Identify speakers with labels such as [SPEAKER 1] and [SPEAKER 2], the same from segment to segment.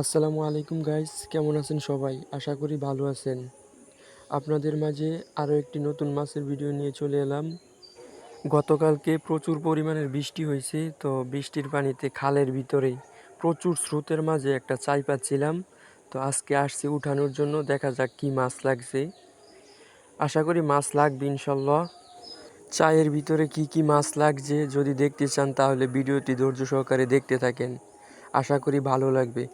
[SPEAKER 1] আসসালামু আলাইকুম গাইস, কেমন আছেন সবাই? আশা করি ভালো আছেন। আপনাদের মাঝে আরও একটি নতুন মাছের ভিডিও নিয়ে চলে এলাম। গতকালকে প্রচুর পরিমাণের বৃষ্টি হয়েছে, তো বৃষ্টির পানিতে খালের ভিতরেই প্রচুর স্রোতের মাঝে একটা চাই পাচ্ছিলাম। তো আজকে আসছি উঠানোর জন্য, দেখা যাক কি মাছ লাগছে। আশা করি মাছ লাগবে ইনশাল্লাহ। চায়ের ভিতরে কি কি মাছ লাগছে যদি দেখতে চান তাহলে ভিডিওটি ধৈর্য সহকারে দেখতে থাকেন, আশা করি ভালো লাগবে।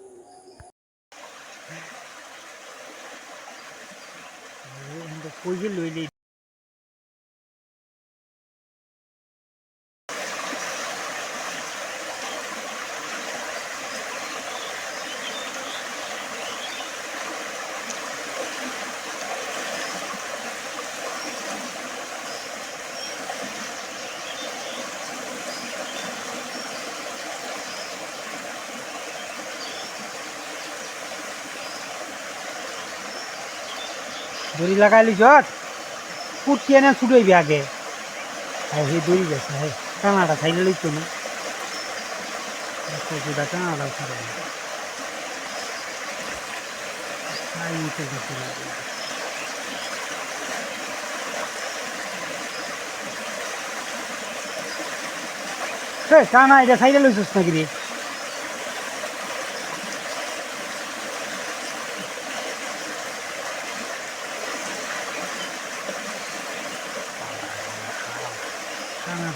[SPEAKER 2] দড়ি লাগাইলি যত পুটকে না ছুটাইবি আগে হ্যাঁ সেই দড়ি গেছে হ্যাঁ টানাটা খাইলে লইতো না কচুটা টানাটা ছাড়ে টানা এটা সাইডে লইছিস নাকি রে টানা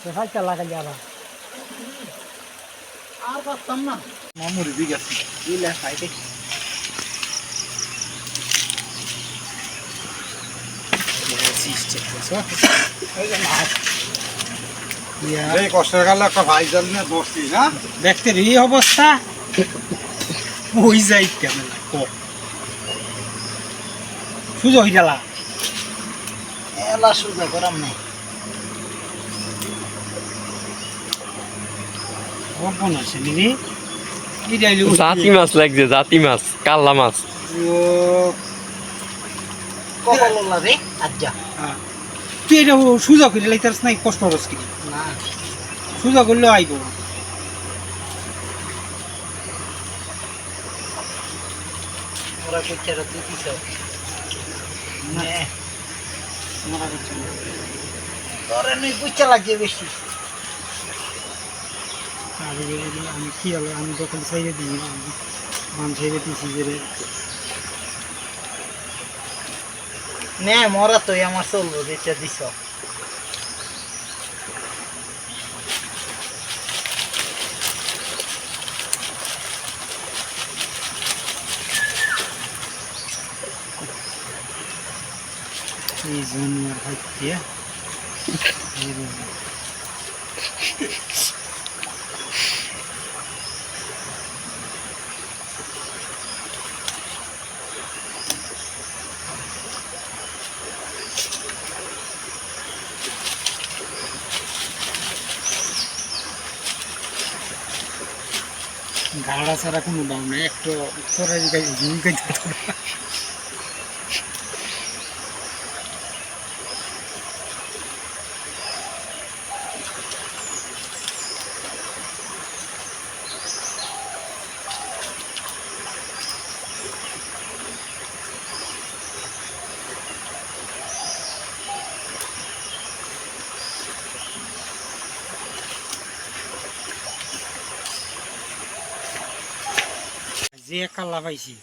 [SPEAKER 2] দেখাইতে লাগালি আবার আর পারতাম না মামুর দিক আছে দিলে সাইডে দেখতে এই অবস্থা ওই যাই কেমন সুযোগ হয়ে গেলা এলা সুযোগ করাম নাই অপন আছে নিবি
[SPEAKER 1] জাতি মাছ লাগছে, জাতি মাছ, কাল্লা মাছ।
[SPEAKER 2] কপাল রে আচ্ছা তুই এটা সুযোগ করে লাইতারস নাই কষ্ট হস কি না সুযোগ করলে আইব ওরা কইছারা তুই কি সব না মোরা কইছারা তোরে নই কইছা লাগে বেশি আমি কি হলো আমি যখন সাইডে দিই বাম সাইডে দিছি যে নে মরা তো আমার চলবো যেটা দিছ এই জন্মের হইতে গাড়া ছাড়া কোনো দাম নেই একটু উত্তরের ঝুঁকে যে কাল্লা পাইছি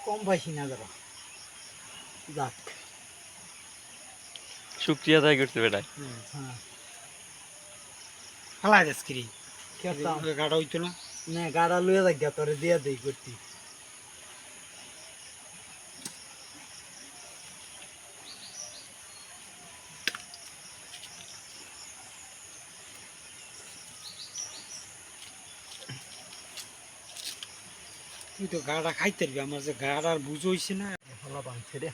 [SPEAKER 2] কম পাইছি না ধরো যাক
[SPEAKER 1] শুক্রিয়া আদায় করতে বেটায়।
[SPEAKER 2] হ্যাঁ খালা যাচ্ছি গাড়া হইতো না না গাড়া লুয়ে যাক তোরে দিয়া দেই করতি তুই তো গাড়া খাইতে পারবি আমার যে গাড়ার বুঝ হইছে না ভালো বানছে রে